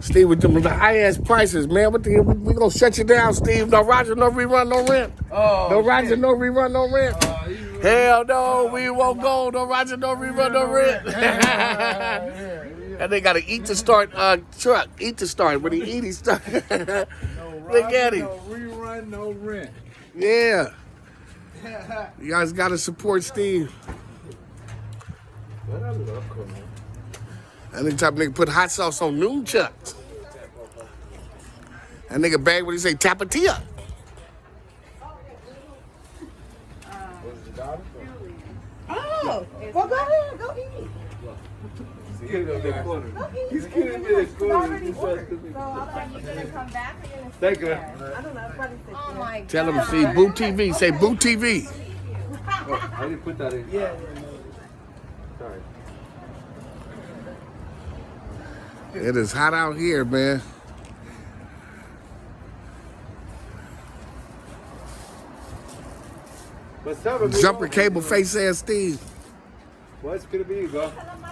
Steve, with them high-ass prices, man. What the hell? We gonna shut you down, Steve. No Roger, no rerun, no rent. No Roger, no rerun, no rent. Hell no, we won't go. No Roger, no rerun, no rent. And they gotta eat to start truck. Eat to start. When he eat, he start. Look at him. No rerun, no rent. Yeah. You guys gotta support Steve. That nigga type of nigga put hot sauce on noon chucks. That nigga bag what he say, tapatia. Oh, well, go ahead, go eat. He's killing in that corner. He's killing in that corner. already ordered. So are you gonna come back or you're gonna Thank sit you. there? I don't know. Probably sit Oh there. my God. Tell him, see, Boo TV. Say Boo TV. Oh, I didn't put that in. Yeah. Sorry. It is hot out here, man. What's up, amigo? Jumper cable face ass Steve. What's gonna be, bro? Tell 'em